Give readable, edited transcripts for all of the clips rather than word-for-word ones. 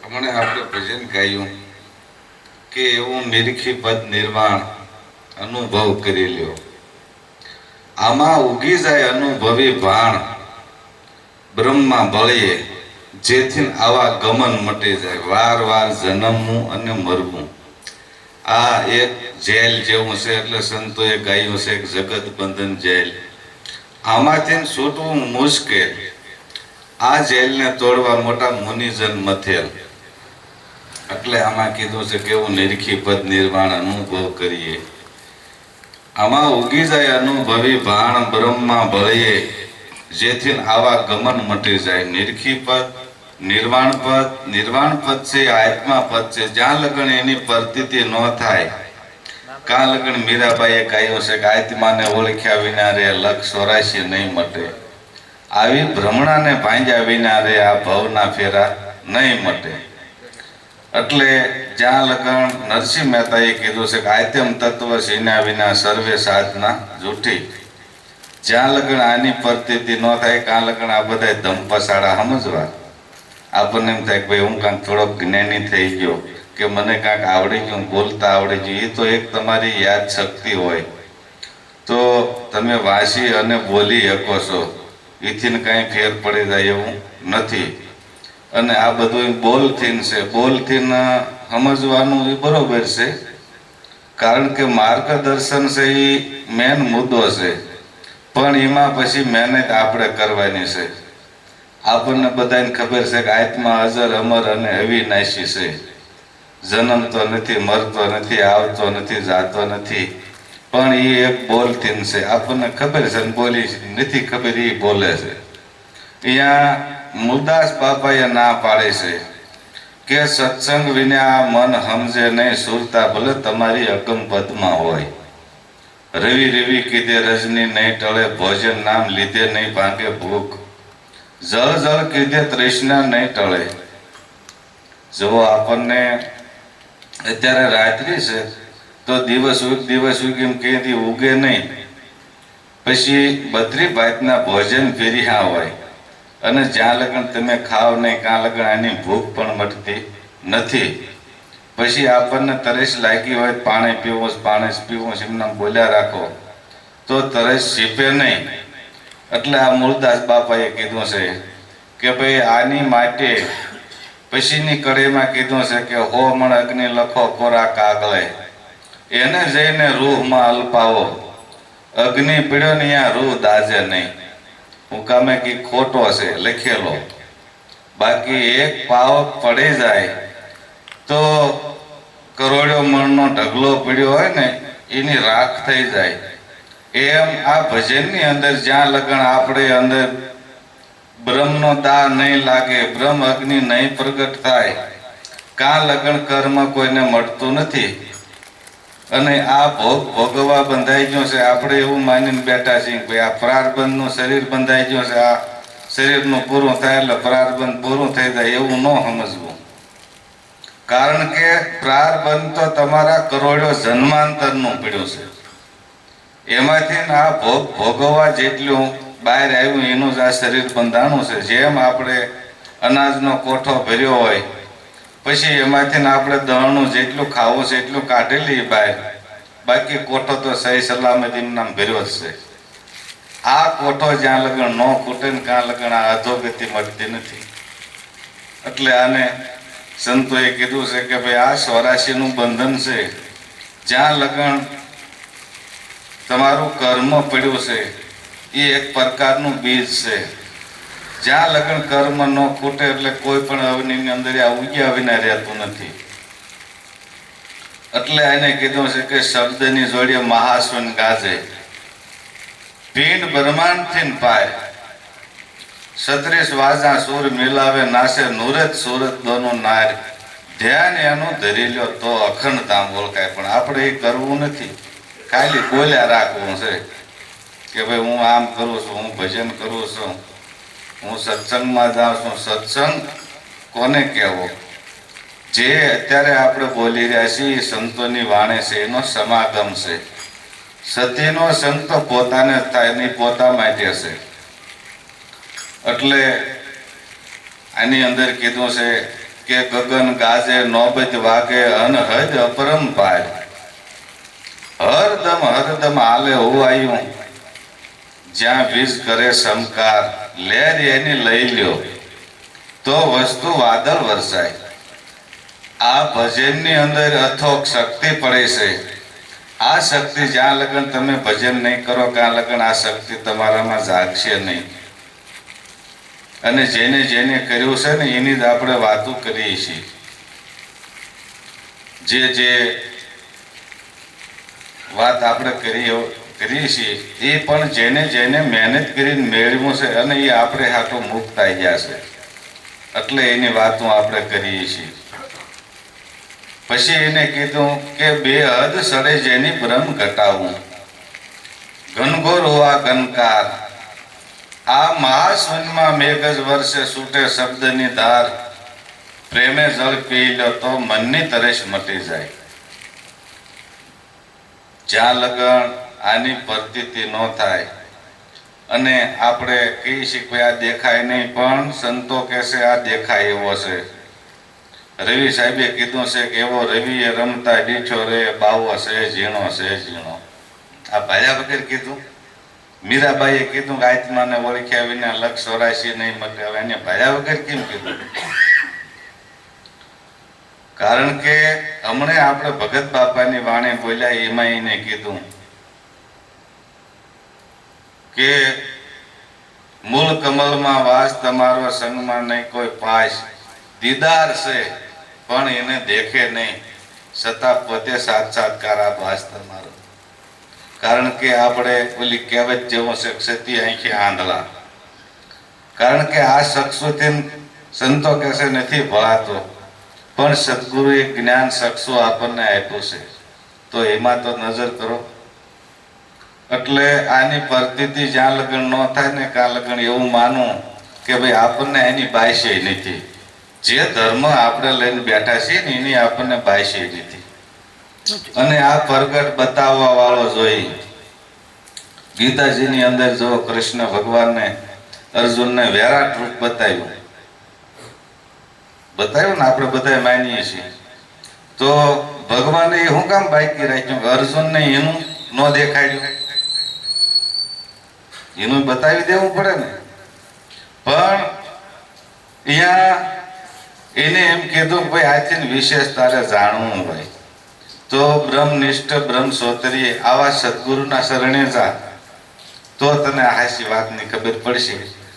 હમણાં આપણે ભજન ગાયું કે એવું નિરીખી પદ નિર્વાણ અનુભવ કરી લ્યો. આમાં ઉગી જાય અનુભવી ભાણ બ્રહ્મમાં ભળીએ, જેથી આવા ગમન મટી જાય. વાર વાર જન્મવું અને મરવું આ એક જેલ જેવું છે. એટલે સંતોએ ગાયું છે કે જગત બંધન જેલ. આમાંથી છૂટવું મુશ્કેલ. આ જેલને તોડવા મોટા મુનિજન મથેલ. એટલે આમાં કીધું છે કે એવું નિરીખી પદ નિર્વાણ અનુભવ કરીએ. આમાં ઉગી જાય અનુભવી ભાણ બ્રહ્મમાં ભળીએ, જેથી આવા ગમન મટી જાય. નિરીખી પદ નિર્વાણ પદ છે, આત્મા પદ છે. જ્યાં લગન એની પ્રતીતિ ન થાય, કાં લગન મીરાબાઈએ કહ્યું છે કે આત્માને ઓળખ્યા વિના રે લક્ષ 84 નહીં મટે. આવી ભ્રમણાને ભાંગ્યા વિના રે આ ભવના ફેરા નહીં મટે. એટલે જ્યાં લગન નરસિંહ મહેતાએ કીધું છે કે આત્મ તત્વ સીના વિના સર્વે સાધના જૂઠી. જ્યાં લગન આની પ્રતીતિ ન થાય, કાં લગન આ બધા ધમપસાડા સમજવા. આપણને એમ થાય કે ભાઈ હું કાંક થોડોક જ્ઞાની થઈ ગયો, કે મને કાંક આવડી ગયું, બોલતા આવડી ગયું. એ તો એક તમારી યાદ શક્તિ હોય તો તમે વાંચી અને બોલી શકો છો. એથી કાંઈ ફેર પડી જાય એવું નથી. અને આ બધું બોલથી છે. બોલથી સમજવાનું એ બરોબર છે, કારણ કે માર્ગદર્શન છે એ મેન મુદ્દો છે. પણ એમાં પછી મહેનત આપણે કરવાની છે. આપણને બધાને ખબર છે કે આત્મા અજર અમર અને અવિનાશી છે. જન્મતો નથી, મરતો નથી, આવતો નથી, જાતો નથી. પણ એ એક બોલથી છે. આપણને ખબર છે, બોલી નથી ખબર, એ બોલે છે. અહીંયા મુરદાસ બાપાએ ના પાડે છે કે સત્સંગ વિના મન સમજે નહીં. સુરતા ભલે તમારી અગમ પદમાં હોય. રવિ રવિ કીધે રજની નહીં ટળે, ભોજન નામ લીધે નહીં ભાંગે ભૂખ. જળ જળ કીધે તૃષ્ણા નહીં ટળે. જો આપણને અત્યારે રાત્રિ છે તો દિવસ એમ કીધી ઉગે નહીં. પછી 32 ભાતના ભોજન ફેર્યા હોય અને જ્યાં લગન તમે ખાવ નહીં, કાં લગન આની ભૂખ પણ મટતી નથી. પછી આપણને તરસ લાગી હોય, પાણી પીવું એમને બોલ્યા રાખો તો તરસ છીપે નહીં. એટલે આ મૂળદાસ બાપાએ કીધું છે કે ભાઈ આની માટે પછીની કડીમાં કીધું છે કે 100 મણ અગ્નિ લખો કોરા કાગળે, એને જઈને રૂહમાં અલ્પાવો. અગ્નિ પીડ્યો ને અહીંયા રૂહ દાજે નહીં. હું કામે કે ખોટો છે લખેલો. બાકી એક પાવ પડી જાય તો કરોડો મણનો ઢગલો પીડ્યો હોય ને એની રાખ થઈ જાય. એમ આ ભજનની અંદર જ્યાં લગન આપણે અંદર બ્રહ્મનો દા નહીં લાગે, બ્રહ્મ અગ્નિ નહીં પ્રગટ થાય, કાં લગન કર્મ કોઈને મળતું નથી. અને આ ભોગ ભોગવવા બંધાઈ ગયો છે. આપણે એવું માનીને બેઠા છીએ કે આ પ્રારબ્ધનું શરીર બંધાઈ ગયું છે, આ શરીરનું પૂરું થાય એટલે પ્રારબ્ધ પૂરું થઈ જાય, એવું ન સમજવું. કારણ કે પ્રારબ્ધ તો તમારા કરોડો જન્માંતરનું પીડ્યું છે. એમાંથી આ ભોગ ભોગવવા જેટલું બહાર આવ્યું એનું જ આ શરીર બંધાણું છે. જેમ આપણે અનાજનો કોઠો ભર્યો હોય, પછી એમાંથી આપણે દળનું જેટલું ખાવું છે એટલું કાઢેલી બહાર, બાકી કોઠો તો સહી સલામતી નામ ભર્યો જ છે. આ કોઠો જ્યાં લગન ન ખૂટે ને કાં લગન આ અધોગતિ મળતી નથી. એટલે આને સંતોએ કીધું છે કે ભાઈ આ 84નું બંધન છે. જ્યાં લગન તમારું કર્મ પડ્યું છે એ એક પ્રકારનું બીજ છે. જ્યાં લગન કર્મ ન ખૂટે એટલે કોઈ પણ અવનિની અંદર આ ઉગ્યા વિના રહેતું નથી. એટલે એને કીધું છે કે શબ્દની જોડીએ મહાસ્વન ગાજે, ભીંડ બ્રહ્માંડથી પાય, 36 વાજા સુર મિલાવે નાશે, નૂરત સુરત દોનું નાર. ધ્યાન એનું ધરી લ્યો તો અખંડ ધામ ઓળખાય. પણ આપણે એ કરવું નથી, ખાલી બોલ્યા રાખવું છે કે ભાઈ હું આમ કરું છું, હું ભજન કરું છું, હું સત્સંગમાં જાઉં છું. સત્સંગ કોને કહેવો? જે અત્યારે આપણે બોલી રહ્યા છીએ સંતોની વાણી છે, એનો સમાગમ છે. સતીનો સંગ તો પોતાને થાય નહીં, પોતા માટે છે. એટલે આની અંદર કીધું છે કે ગગન ગાજે નોબત વાગે અનહદ અપરંપાર હરદમ હાલે હોવાયું જ્યાં વીજ કરે સમકાર લેર એની લઈ લ્યો તો વસ્તુ વાદળ વરસાય આ ભજનની અંદર અથોક શક્તિ પડે છે આ શક્તિ જ્યાં લગન તમે ભજન નહીં કરો ત્યાં લગન આ શક્તિ તમારામાં જાગશે નહીં અને જેને જેને કર્યું છે ને એની જ આપણે વાતો કરીએ છીએ જે વાત આપણે કરીએ છીએ એ પણ જેને જેને મહેનત કરીને મેળવ્યું છે અને એ આપણે હાથો મુક્ત થઈ ગયા છે એટલે એની વાતો આપણે કરીએ છીએ પછી એને કીધું કે બેહદ સડે જેની બ્રહ્મ ઘટાવું ઘનઘોર હોવા ઘનકાર આ મહાશૂન્યમાં મેઘજ વર્ષે છૂટે શબ્દની ધાર પ્રેમે જળ પી લો તો મનની તરસ મટી જાય જ્યાં લગન આની પ્રતીતિ ન થાય અને આપણે કહી શકીએ આ દેખાય નહીં પણ સંતો કહેશે આ દેખાય એવો છે રવિ સાહેબે કીધું છે કે એવો રવિએ રમતા દીઠો રે બાવો છે ઝીણો આ ભાયા વગર કીધું મીરાબાઈએ કીધું કે આત્માને ઓળખ્યા વિના લક્ષ 84 નહીં મટે હવે એને ભાયા વગર કેમ કીધું કારણ કે હમણે આપણે ભગત બાપાની વાણી બોલ્યા એમાં એને કીધું કે મૂળ કમલમાં વાસ તમારો સંગમાં નહીં કોઈ પાસ દીદાર છે પણ એને દેખે નહીં છતાં પોતે સાક્ષાત્કાર આ વાસ તમારો કારણ કે આપણે ઓલી કહેવત જેવો છે ક્ષતિ આંખે આંધળા કારણ કે આ શખ્સોથી સંતો કહેશે નથી ભળાતો પણ સદગુરુએ જ્ઞાન શખ્સો આપણને આપ્યું છે તો એમાં તો નજર કરો એટલે આની પ્રતીતિ જ્યાં લગન ન થાય ને ત્યાં લગન એવું માનું કે ભાઈ આપણને એની બાયશે નથી જે ધર્મ આપણે લઈને બેઠા છીએ ને એની આપણને બાયશે નથી અને આ પ્રગટ બતાવવા વાળો જોઈ ગીતાજીની અંદર જો કૃષ્ણ ભગવાનને અર્જુનને વિરાટ રૂપ બતાવ્યું ને આપણે બધા માનીએ છીએ તો ભગવાને એ શું કામ બાકી રાખ્યું અર્જુનને એનું ન દેખાડ્યું એનું બતાવી દેવું પડે ને પણ અહીંયા એને એમ કીધું કે ભાઈ આથી વિશેષ તારે જાણવું હોય તો બ્રહ્મનિષ્ઠ બ્રહ્મ સોતરીએ આવા સદગુરુના શરણે જા તો તને હાસી વાતની ખબર પડશે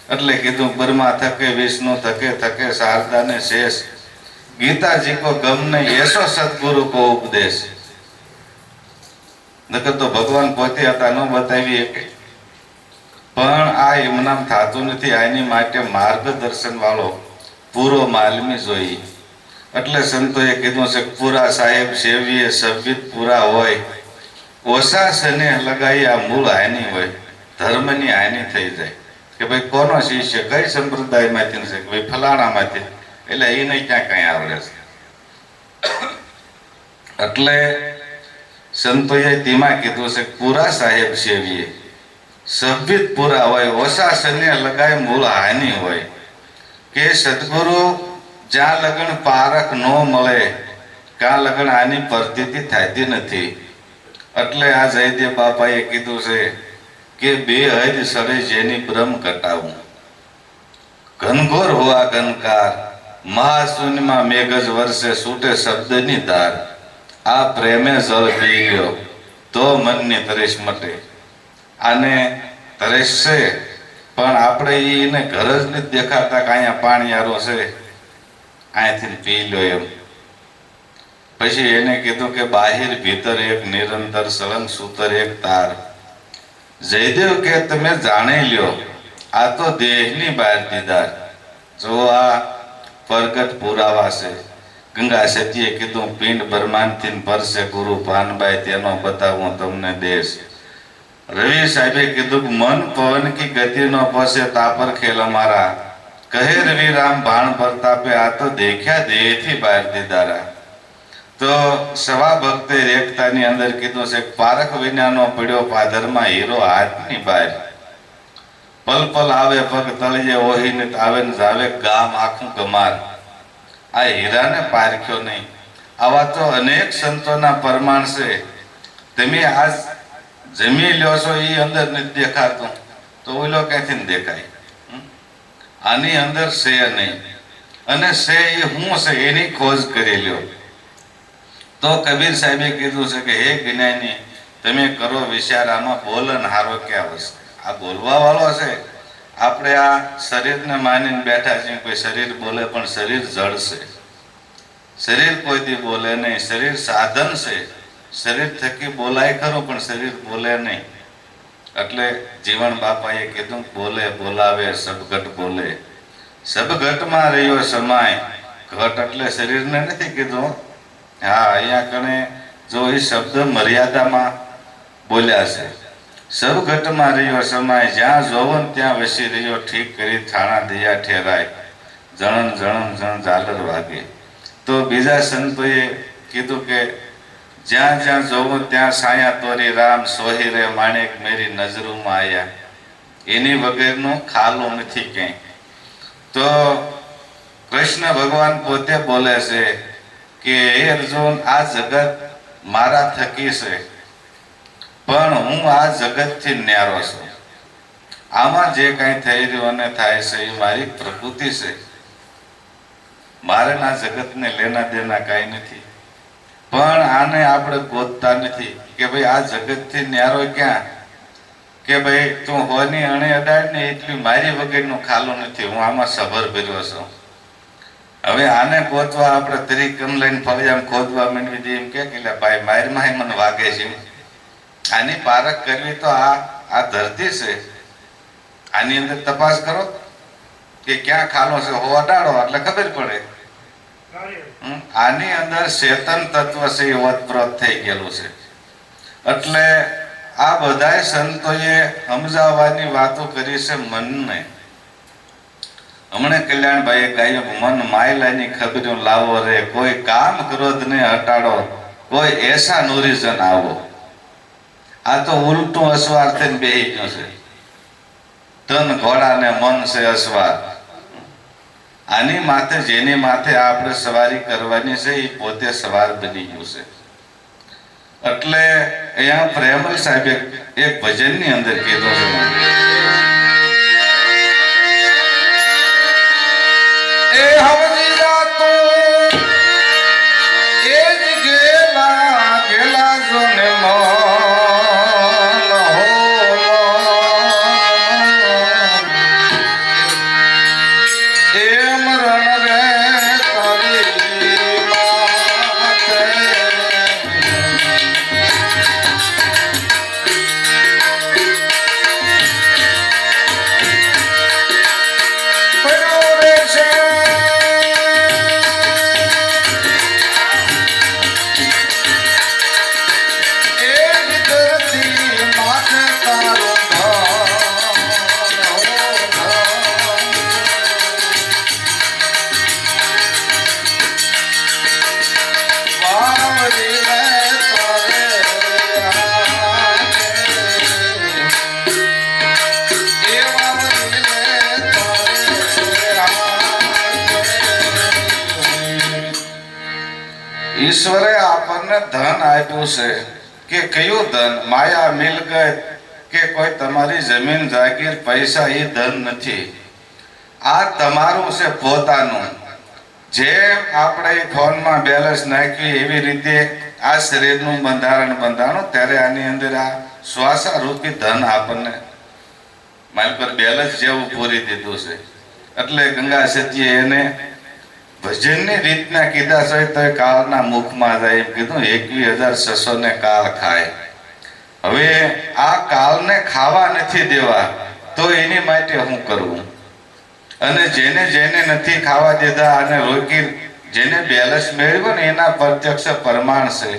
એટલે કીધું બ્રહ્મા થકે વિષ્ણુ થકે થકે શારદાને શેષ ગીતાજી કો ગમ નહીં એસો સદગુરુ કો ઉપદેશ નકર તો ભગવાન પોતે હતા ન બતાવી શકે પણ આ એમનામ થતું નથી આની માટે માર્ગદર્શન વાળો પૂરો માલમી જોઈએ એટલે સંતોએ કીધું છે પૂરા સાહેબ સેવીએ સભ્યિત પૂરા હોય ઓછા શને લગાઈ આ મૂળ હાની હોય ધર્મની હાની થઈ જાય કે ભાઈ કોનો શિષ્ય કઈ સંપ્રદાયમાંથી છે કે ભાઈ ફલાણામાંથી એટલે એને ક્યાં કઈ આવડે છે એટલે સંતોએ તેમાં કીધું છે પૂરા સાહેબ સેવીએ સભ્યિત પૂરા હોય ઓછા શને લગાય મૂળ હાની હોય કે સદગુરુ જ્યાં લગન પારખ ન મળે ત્યાં લગન આની પ્રતીતિ થતી નથી એટલે આ જયદેવ બાપાએ કીધું છે કે બેહદ સડે જેની બ્રહ્મ ઘટાવું ઘનઘોર હોવા ઘનકાર મહાશૂન્યમાં મેઘજ વર્ષે છૂટે શબ્દની ધાર આ પ્રેમે જળ પી ગયો તો મનની તરસ મટે આને તરસ છે પણ આપણે એને ઘર જ નથી દેખાતા કે અહીંયા પાણી આરો છે અહીંથી પી લો એમ પછી એને કીધું કે બાહિર ભીતર એક નિરંતર સળંગ સૂતર એક તાર જયદેવ કે તમે જાણી લ્યો આ તો દેહની બહાર દીદાર જો આ પ્રગટ પુરાવા છે ગંગા સતીએ કીધું પિંડ બ્રહ્માંડથી ભરશે ગુરુ ભાનભાઈ તેનો બતાવું તમને દેશ રવિ સાહેબે કીધું મન પવન કી ગતિ નો પસે તાપર ખેલ અમારા કહે રવિ રામ ભાણ પ્રતાપે આ તો દેખ્યા દેહથી બહાર દીદારા તો સવા ભક્તે રેખતાની અંદર કીધું છે પારખ વિનાનો પડ્યો પાદરમાં હીરો હાથની બહાર પલ પલ આવે પગ તળિયે ઓહીને આવે ને જાવે ગામ આખું ગમાર આ હીરાને પારખ્યો નહીં. આવા તો અનેક સંતોના પ્રમાણ છે. તમે આજ જમી લ્યો છો એ અંદર નથી દેખાતું તો ઓલો ક્યાંથી દેખાય? આની અંદર છે નહીં, અને છે એ હું છે એની ખોજ કરી લ્યો. તો કબીર સાહેબે કીધું છે કે હે જ્ઞાની, તમે કરો વિચાર, આમાં બોલન હારો ક્યાં વસે? આ બોલવા વાળો છે. આપણે આ શરીરને માનીને બેઠા છીએ, કોઈ શરીર બોલે પણ શરીર જળ છે. શરીર કોઈથી બોલે નહીં. શરીર સાધન છે. શરીર થકી બોલાય ખરું પણ શરીર બોલે નહીં. એટલે જીવન બાપાએ કીધું બોલે બોલાવે સબઘટ બોલે. સબઘટમાં રહ્યો સમાય. ઘટ એટલે શરીરને નથી કીધું. હા, અહીંયા કણે જો એ શબ્દ મર્યાદામાં બોલ્યા છે. સબઘટમાં રહ્યો સમાય, જ્યાં જોવન ત્યાં વસી રહ્યો, ઠીક કરી થાણા દિયા ઠેરાય, જણન જણન જણ ઝાલર વાગે. તો બીજા સંતોએ કીધું કે જ્યાં જ્યાં જોવું ત્યાં સાયા તોરી રામ, સોહી રે માણેક મેરી નજરોમાં આયા. એની વગરનું ખાલું નથી ક્યાંય. તો કૃષ્ણ ભગવાન પોતે બોલે છે કે હે અર્જુન, આ જગત મારા થકી છે, પણ હું આ જગતથી ન્યારો છું. આમાં જે કાંઈ થઈ રહ્યું અને થાય છે એ મારી પ્રકૃતિ છે. મારે ના જગતને લેના દેના કાંઈ નથી. પણ આને આપણે ગોતતા નથી કે ભાઈ આ જગતથી ન્યારો ક્યાં, કે ભાઈ તું હોની અણે અડાડ ને એટલી મારી વગરનું ખાલું નથી, હું આમાં સભર ભર્યો છું. હવે આને ગોતવા આપણે તરીકમ લઈને ફળિયામ ખોદવા માંડવી દઈએ એમ કે ભાઈ મારમાં મને વાગે છે. આની પારખ કરવી તો આ ધરતી છે. આની અંદર તપાસ કરો કે ક્યાં ખાલો છે, હો અડાડો એટલે ખબર પડે. આની અંદર ચેતન તત્વ છે એ ઓતપ્રોત થઈ ગયેલું છે. એટલે આ બધાય સંતોએ સમજાવવાની વાતો કરી છે મનને. હમણાં કલ્યાણભાઈએ ગાયું, મન માયલાની ખબરો લાવો રે, કોઈ કામ ક્રોધ ને હટાડો, કોઈ એસા નૂરીજન આવો. આ તો ઉલટું અસવાર થઈને બેહી ગયો છે. તન ઘોડા ને મન છે અસવાર. આની માથે જેની માથે આપણે સવારી કરવાની છે એ પોતે સવાર બની ગયું છે. એટલે અહીંયા પ્રેમલ સાહેબે એક ભજનની અંદર કીધું છે, એ હવજી જાતો એ જ ગેલા ગેલા જોને ઈશ્વરે આપણને ધન આપ્યું છે. કે કયું ધન? માયા મિલકત કે કોઈ તમારી જમીન જાગીર પૈસા એ ધન નથી. આ તમારું છે પોતાનું. જેમ આપણે ફોનમાં બેલેન્સ નાખ્યું એવી રીતે આ શરીરનું બંધાણું ત્યારે આની અંદર આ શ્વાસારૂપી ધન આપણને મારી પર બેલેન્સ જેવું પૂરી દીધું છે. એટલે ગંગા સતીએ એને ભજનની રીતના કીધા છે તો કાળના મુખમાં જાય એમ કીધું. 21,600 ને કાળ ખાય. હવે આ કાળને ખાવા નથી દેવા તો એની માટે હું કરવું? અને જેને જેને નથી ખાવા દીધા અને રોકી જેને બેલેન્સ મેળવ્યો ને એના પ્રત્યક્ષ પ્રમાણ છે.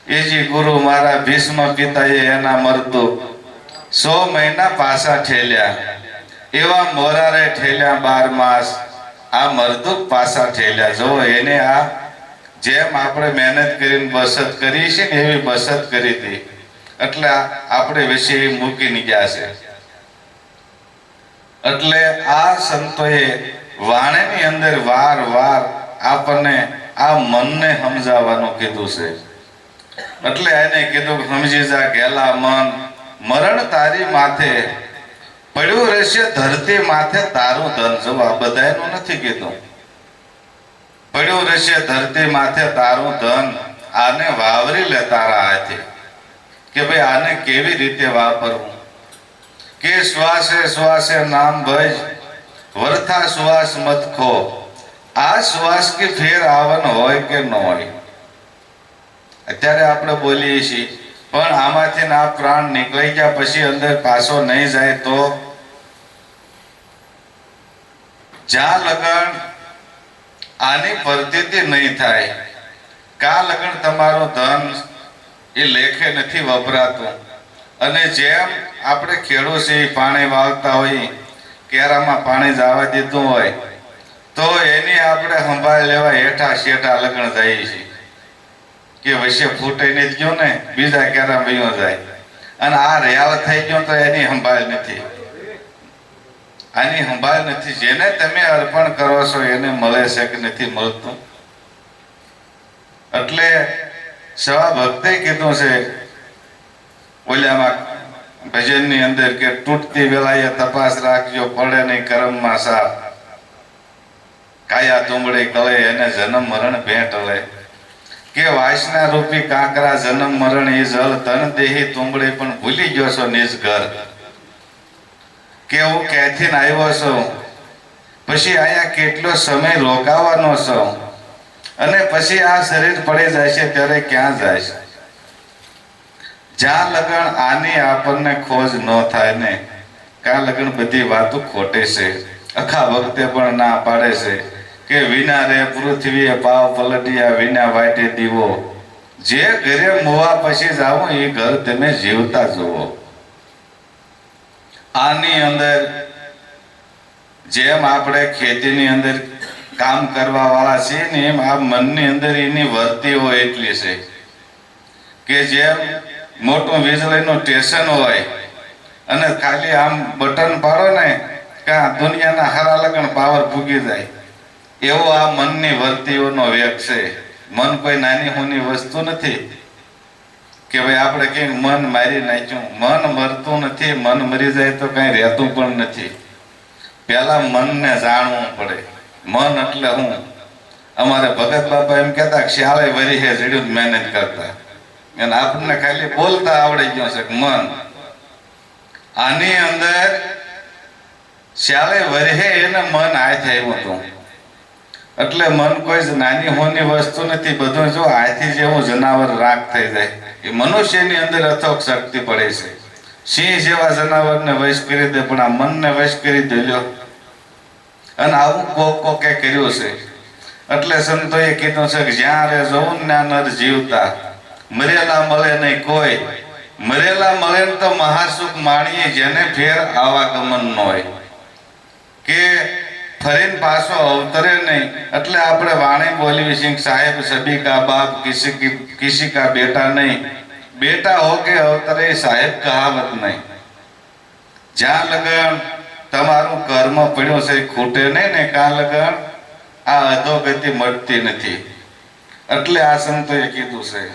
એ જે ગુરુ મારા ભીષ્મ પિતાએ એના મરતું 100 મહિના પાછા ઠેલ્યા. એવા મોરારે ઠેલ્યા 12 માસ. આ મરદુક પાછા ઠેલ્યા. જો એને આ જેમ આપણે મહેનત કરીને બચત કરી છે ને એવી બચત કરી હતી. એટલે આપણે વિશે મૂકીને ગયા છે. એટલે આ સંતોએ વાણીની અંદર વાર વાર આપણને આ મનને સમજાવવાનું કીધું છે. એટલે એને કીધું સમજી જા ગેલા મન, મરણ તારી માથે પડ્યું રહેશે ધરતી માથે તારું ધન. જો આ બધાનું નથી કીધું. પડ્યું રહેશે ધરતી માથે તારું ધન, આને વાવરી લે તારા હાથે. કે ભાઈ આને કેવી રીતે વાપરવું. કે શ્વાસે શ્વાસે નામ ભજ, વર્થા શ્વાસ મત ખો. આ શ્વાસ કે ફેર આવન હોય કે ન હોય. અત્યારે આપણે બોલીએ છીએ, પણ આમાંથી આ પ્રાણ નીકળી ગયા પછી અંદર પાછો નહીં જાય તો જ્યાં લગન આની પ્રતીતિ નહીં થાય, કા લગન તમારું ધન એ લેખે નથી વપરાતું. અને જેમ આપણે ખેડૂત છે પાણી વાવતા હોય, કેરામાં પાણી જવા દીધું હોય તો એની આપણે સંભાળ લેવા હેઠા શેઠા લગણ જઈએ છીએ કે વચ્ચે ફૂટે નહીં ગયો ને બીજા કેરા વયો જાય. અને આ રેલ થઈ ગયો તો એની સંભાળ નથી, આની સંભાળ નથી. જેને તમે અર્પણ કરો છો એને મળે છે કે નથી મળતું. એટલે સવા ભક્તે કીધું છે ઓલામાં ભજનની અંદર કે તૂટતી વેલાએ તપાસ રાખજો, પડે નહીં કરમમાં સાપ. કાયા તુંબડી કળે એને જન્મ મરણ ભેટ લે. કે વાસના રૂપી કાંકરા જન્મ મરણ એ જળ, તન દેહી તુંબડી પણ ભૂલી ગયો છો નિજ ઘર. કે હું ક્યાંથી આવ્યો છું, પછી અહીંયા કેટલો સમય રોકાવાનો છું, અને પછી આ શરીર પડી જાય છે ત્યારે ક્યાં જાય છે. જ્યાં લગન આની આપણને ખોજ ન થાય ને, ત્યાં લગન બધી વાતો ખોટે છે. અખા ભક્તે પણ ના પાડે છે કે વિના રે પૃથ્વીએ પાવ પલટિયા, વિના વાટે દીવો. જે ઘરે મોવા પછી જાઓ એ ઘર તમે જીવતા જુઓ. આની અંદર જેમ આપણે ખેતીની અંદર કામ કરવા વાળા છીએ ને, એમ આ મનની અંદર એની વર્તીઓ એટલી છે કે જેમ મોટું વીજળીનું સ્ટેશન હોય અને ખાલી આમ બટન પાડો ને કે દુનિયાના હારા લગન પાવર ફૂગી જાય, એવો આ મનની વર્તીઓનો વેગ છે. મન કોઈ નાની હોની વસ્તુ નથી કે ભાઈ આપણે કઈ મન મારી નાખ્યું. મન મરતું નથી, મન મરી જાય તો કઈ રહેતું પણ નથી. પેલા મનને જાણવું પડે. મન એટલે હું, અમારે ભગત બાપા એમ કહેતા કે શાળે વરી હે જડ્યું મહેનત કરતા, અને આપણને ખાલી બોલતા આવડી ગયું છે મન. આની અંદર શાળે વરહે એને મન હાથ આવ્યું હતું. એટલે મન કોઈ જ નાની હોની વસ્તુ નથી. બધું જો હાથી જેવું જનાવર રાગ થઈ જાય. એ મનુષ્યની અંદર અથોક શક્તિ પડે છે. સિંહ જેવા જનાવરને વશ કરી દે, પણ આ મનને વશ કરી દે લ્યો. અને આવું કોકે કર્યું છે. એટલે સંતોએ કીધું છે કે જ્યાં રે જવું ને નર જીવતા, મરેલા મળે નહીં કોઈ. મરેલા મળે તો મહાસુખ માણીએ, જેને ફેર આવાગમન ન હોય કે ફરીને પાછો અવતરે નહીં. એટલે આપણે વાણી બોલવી છે સાહેબ સભી કા બાપ કિસી કા બેટા નહીં, બેટા હો કે અવતરે સાહેબ કહાવત નહીં. જ્યાં લગન તમારું કર્મ પડ્યું છે ખૂટે નહીં ને, કા લગન આ અધોગતિ મળતી નથી. એટલે આ સંતોએ કીધું છે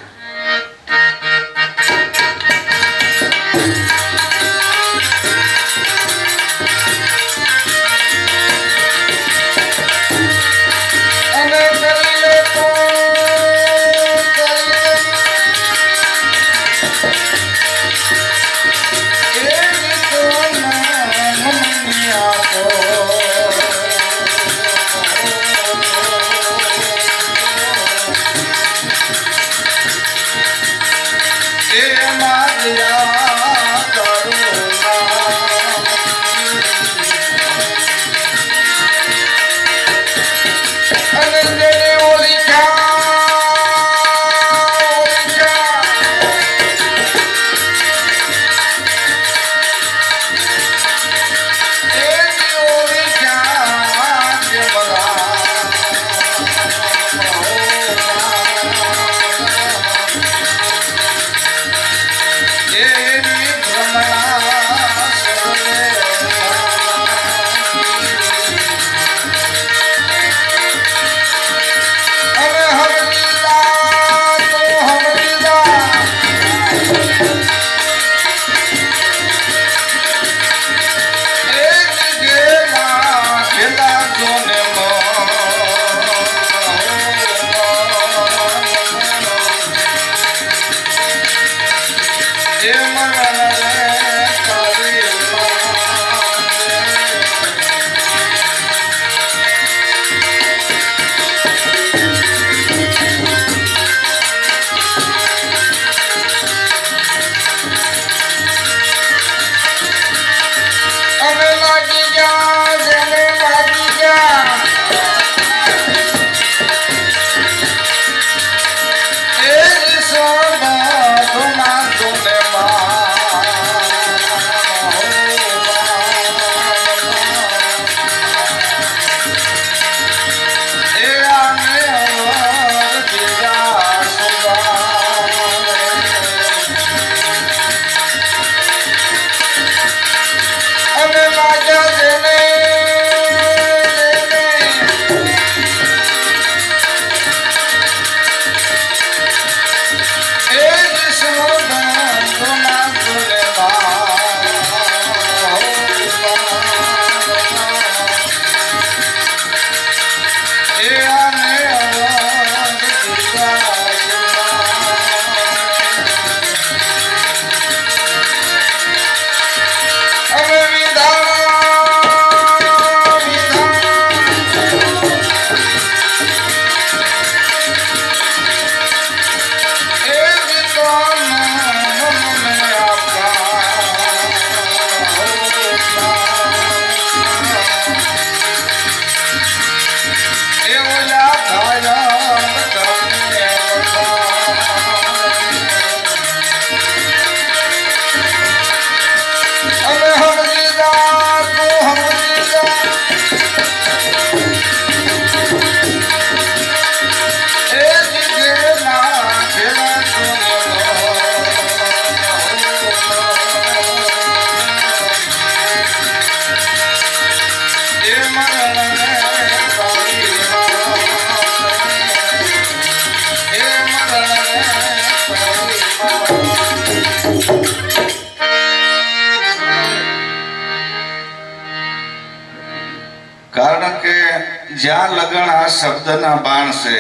જ્યાં લગન આ શબ્દના બાણ છે,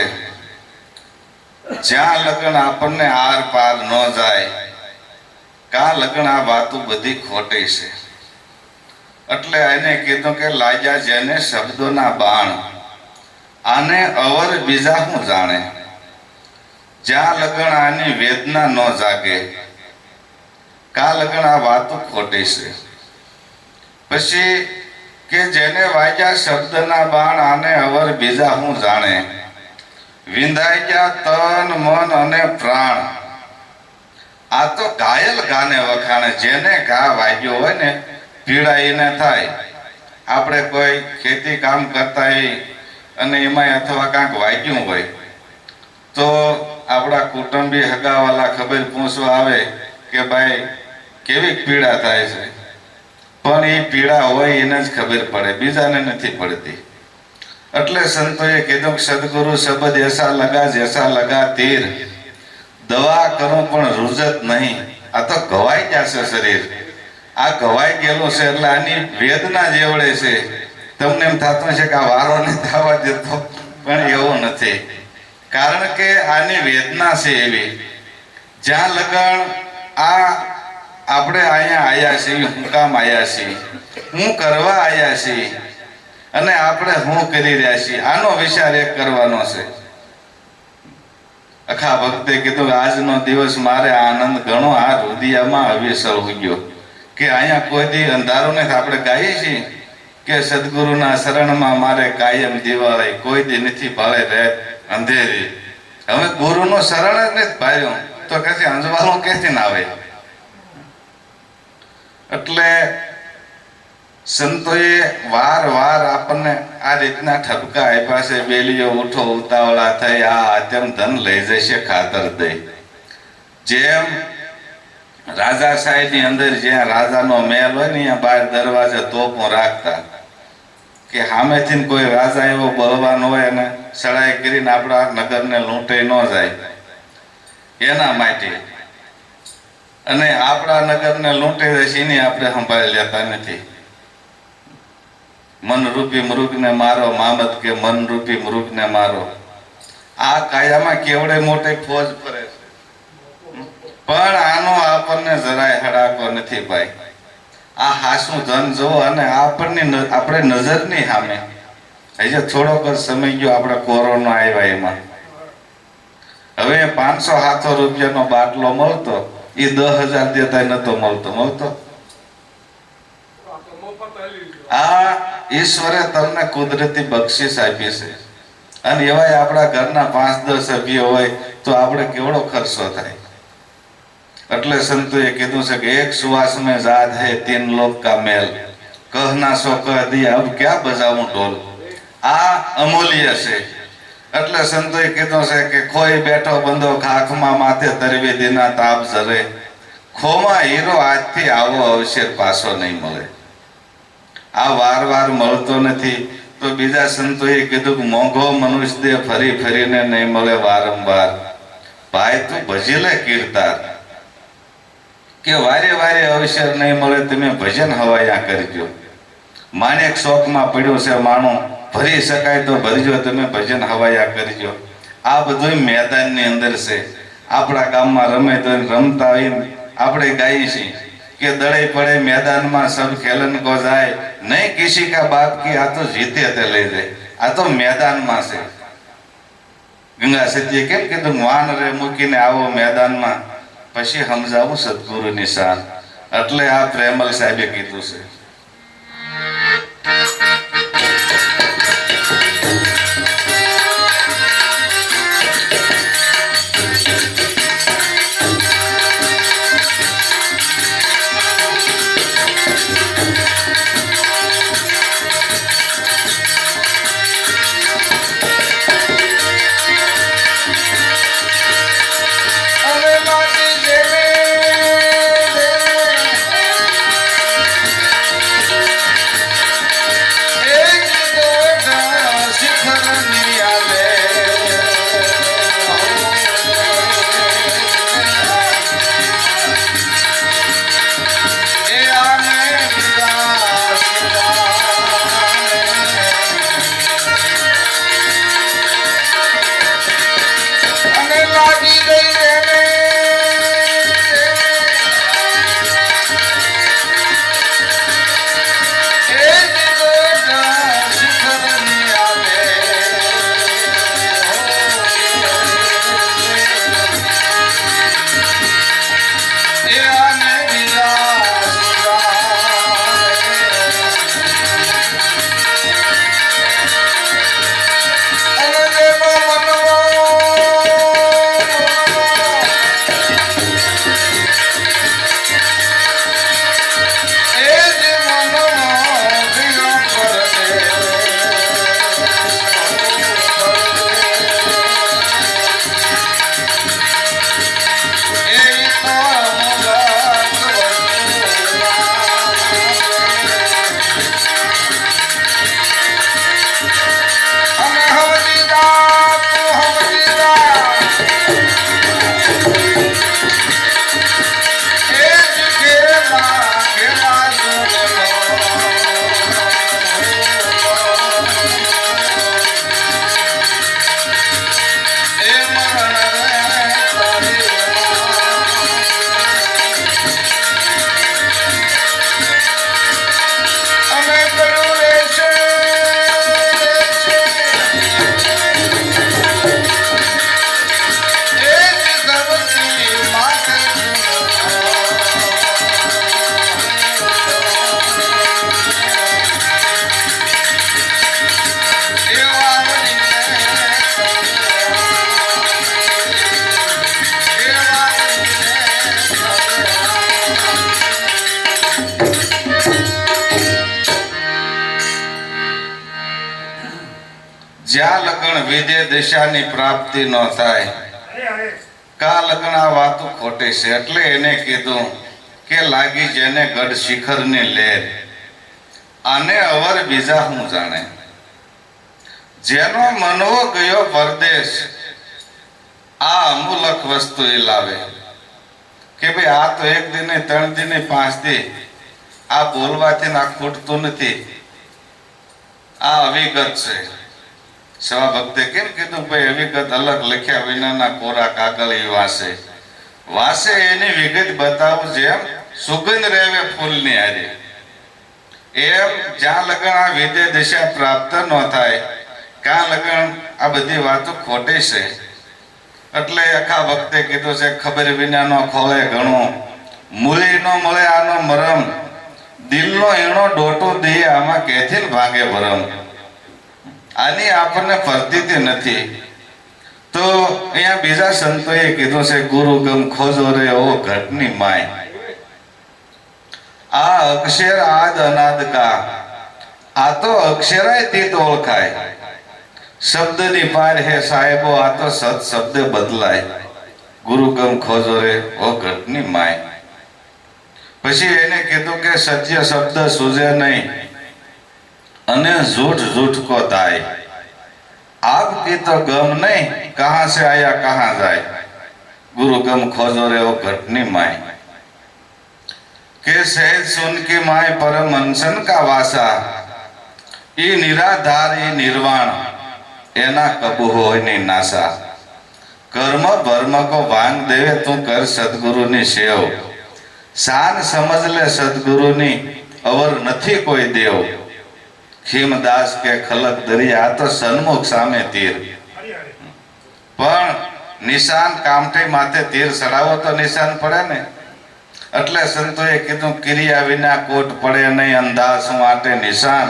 જ્યાં લગન આપણને આર પાર ન જાય, કા લગન આ વાતો બધી ખોટી છે. એટલે એને કીધું કે લાગ્યા જેને શબ્દોના બાણ, આને અવર બીજા હું જાણે. જ્યાં લગન આની વેદના ન જાગે, કા લગન આ વાતો ખોટી છે. પછી કે જેને વાગ્યા શબ્દના બાણ, આને અવર બીજા હું જાણે. વિંધાઈ ગયા તન મન અને પ્રાણ. આ તો ઘાયલ ગાને વખાણે. જેને ઘા વાગ્યો હોય ને, પીડા એને થાય. આપણે કોઈ ખેતી કામ કરતા હોય અને એમાં અથવા કાંઈક વાગ્યું હોય તો આપણા કુટુંબી હગાવાલા ખબર પૂછવા આવે કે ભાઈ કેવી પીડા થાય છે. પણ એ પીડા હોય એને જ ખબર પડે, બીજાને નથી પડતી. એટલે સંતોએ કીધું કે સદગુરુ શબ્દ એસા લગા જૈસા લગા તીર, દવા કરું પણ રૂજત નહીં. આ તો ઘવાઈ જશે શરીર, આ ઘવાઈ ગયેલું છે. એટલે આની વેદના જેવડે છે. તમને એમ થતું છે કે આ વારો નથી થવા દેતો, પણ એવું નથી. કારણ કે આની વેદના છે એવી. જ્યાં લગન આ આપણે અહીંયા આવ્યા છીએ, હું કામ આવ્યા છીએ, હું કરવા આવ્યા છીએ, અને આપણે હું કરી રહ્યા છીએ, આનો વિચાર એક કરવાનો છે. અખા ભક્તે કીધું આજનો દિવસ મારે આનંદ ઘણો આ રુદિયામાં અવિસર ગયો કે અહીંયા કોઈ દી અંધારું નથી. આપણે ગાઈએ છીએ કે સદગુરુના શરણમાં મારે કાયમ દિવાળી, કોઈ દી નથી ભાળે રાત અંધેરી. હવે ગુરુનું શરણ જ નથી ભાર્યું તો કશી અંજવાળું ક્યાંથી ના આવે. એટલે સંતોએ વાર વાર આપણને આ રીતના ઠપકા આપ્યા છે. બેલીઓ ઉઠો ઉતાવળા થઈ, આ આત્યમ ધન લઈ જશે ખાતર દઈ. જેમ રાજા સાહેબની અંદર જ્યાં રાજાનો મહેલ હોય ને, ત્યાં બહાર દરવાજે તોપો રાખતા કે સામેથી કોઈ રાજા એવો બળવાન હોય અને સડાઈ કરીને આપણા નગરને લૂંટાઈ ન જાય એના માટે. અને આપણા નગરને લૂંટાઈ જાય છે એની આપણે સંભાળી લેતા નથી. મનરૂપી મૃગને મારો, મામદ કે મનરૂપી મૃગને મારો. આ કાયામાં કેવડે મોટી ફોજ ફરે છે, પણ આનો આપણને જરાય હડાકો નથી ભાઈ. આ હાસું ધન જોવો અને આપણે નજરની સામે હજી થોડોક જ સમય ગયો આપણે કોરોના આવ્યા એમાં. હવે 500-700 રૂપિયાનો બાટલો મળતો, એ 10,000 દેતા નતો મળતો. આ ઈશ્વરે તમને કુદરતી બક્ષિસ આપી છે. અને એવાય આપણા ઘરના 5-10 સભ્યો હોય તો આપણે કેવડો ખર્ચો થાય. એટલે સંતોએ કીધું છે કે એક સુવાસ में जात है 3 लोक का मेल, कहना सो कह दिया अब क्या बजाऊं ढोल. આ અમૂલ્ય છે. એટલે સંતોએ કીધું છે કે ખોઈ બેઠો બંધો ખાખમાં માથે તરવી દીના તાપ ઝરે, ખોમાં હીરો આજથી આવો અવસર પાછો નહીં મળે. આ વાર વાર મળતો નથી. તો બીજા સંતોએ કીધું કે મોંઘો મનુષ્ય દે ફરી ફરીને નહીં મળે વારંવાર, ભાઈ તું ભજી લે કીર્તાર. કે વારે વારે અવસર નહીં મળે, તમે ભજન હવાયા કરજો. માણેક શોખમાં પડ્યો છે માણો, ભરી શકાય તો ભરજો, તમે ભજન હવાયા કરજો. આ બધું મેદાનની અંદર છે. આપણા ગામમાં રમે તો રમતા હોય આપણે ગાઈએ છીએ કે દડે પડે मैदाનમાં સબ ખેલન કો જાય, નહીં કિસી કા બાપ કી, આ તો જીતે તે લઈ જાય. આ તો મેદાનમાં છે. ગંગા સતીએ કેમ કીધું વાન રે મૂકીને આવો મેદાનમાં, પછી સમજાવું સદગુરુની શાન. એટલે આ પ્રેમલ સાહેબે કીધું છે. જ્યાં લગન વિધે દિશાની પ્રાપ્તિ ન થાય કા લગન આ વાતો ખોટી છે. એટલે એને કીધું કે લાગી જેને ગઢ શિખરની લહેર આને અવર બીજા હું જાણે. જેનો મનવો ગયો પરદેશ આ અમૂલક વસ્તુ એ લાવે કે ભાઈ આ તો એક દિને 3 દિને 5 દી આ બોલવાથી આ ખૂટતું નથી. આ અવિગત છે. સવા ભક્તે કેમ કીધું ભાઈ અવિગત અલગ લખ્યા વિનાના કોરા કાગળ એ વાસે એની વિગત બતાવું જેમ સુગંધ રહેવે ફૂલની હારે. એમ જ્યાં લગન આ વિદ્ય દિશા પ્રાપ્ત ન થાય ક્યાં લગન આ બધી વાતો ખોટી છે. એટલે આખા ભક્તે કીધું છે ખબર વિનાનો ખોળે ઘણું મૂળી નો મળે આનો મરમ દિલનો એનો ડોટો દે આમાં કેથી ભાગે ભરમ. આની આપણને ફરતી નથી. તો અહીંયા બીજા સંતોએ કીધું છે ગુરુ ગમ ખોજો રે ઓ ઘટની માય. આ અક્ષર આદ અનાદ કા આ તો અક્ષરાય તીત ઓળખાય. શબ્દની પાર હે સાહેબો આ તો સત શબ્દ બદલાય. ગુરુ ગમ ખોજો રે ઓ ઘટની માય. પછી એને કીધું કે સત્ય શબ્દ સૂજે નહીં અને झूठ झूठ को दाय. आग की तो गम नहीं कहां से आया कहां जाए. गुरु गम खोजो रे वो घटनी माय. के सहज सुन की माय परम अनशन का वासा ई निराधार ई निर्वाण एना कबू हो नहीं नासा. कर्म वर्म को भांग देवे तू कर सदगुरु ની સેવ. શાન સમજ લે સદગુરુ ની અવર નથી કોઈ દેવ. ખીમદાસ કે ખલક દરિયા તો સન્મુખ સામે તીર. પણ નિશાન કામઠી માથે તીર ચડાવો તો નિશાન પડે ને. એટલે સંતોએ કીધું ક્રિયા વિના કોટ પડે નહીં અંદાસ માટે નિશાન.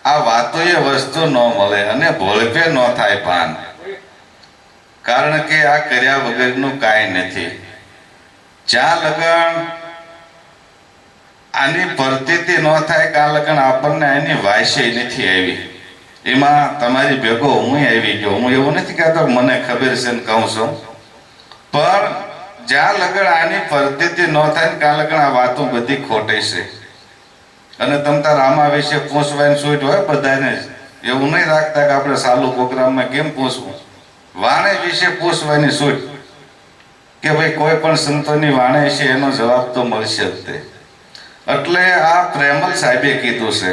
આ વાતો એ વસ્તુ ન મળે અને ભોળપે ન થાય પાન. કારણ કે આ કર્યા વગરનું કાંઈ નથી. જ્યાં લગન આની પ્રતીતિ ન થાય ત્યાં લગન આપણને એની વાયસે નથી આવી. એમાં તમારી ભેગો હું આવી ગયો. હું એવું નથી કહેતો મને ખબર છે ને કહું છું. પણ જ્યાં લગન આની પ્રતીતિ ન થાય ત્યાં લગન આ વાતો બધી ખોટી છે. અને તમ તાર આમાં વિશે પૂછવાની છૂટ હોય બધાને. એવું નહીં રાખતા કે આપણે ચાલુ પ્રોગ્રામમાં કેમ પૂછવું. વાણે વિશે પૂછવાની છૂટ કે ભાઈ કોઈ પણ સંતોની વાણે છે એનો જવાબ તો મળશે જ તે. એટલે આ પ્રેમલ સાહેબે કીધું છે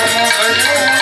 ભજન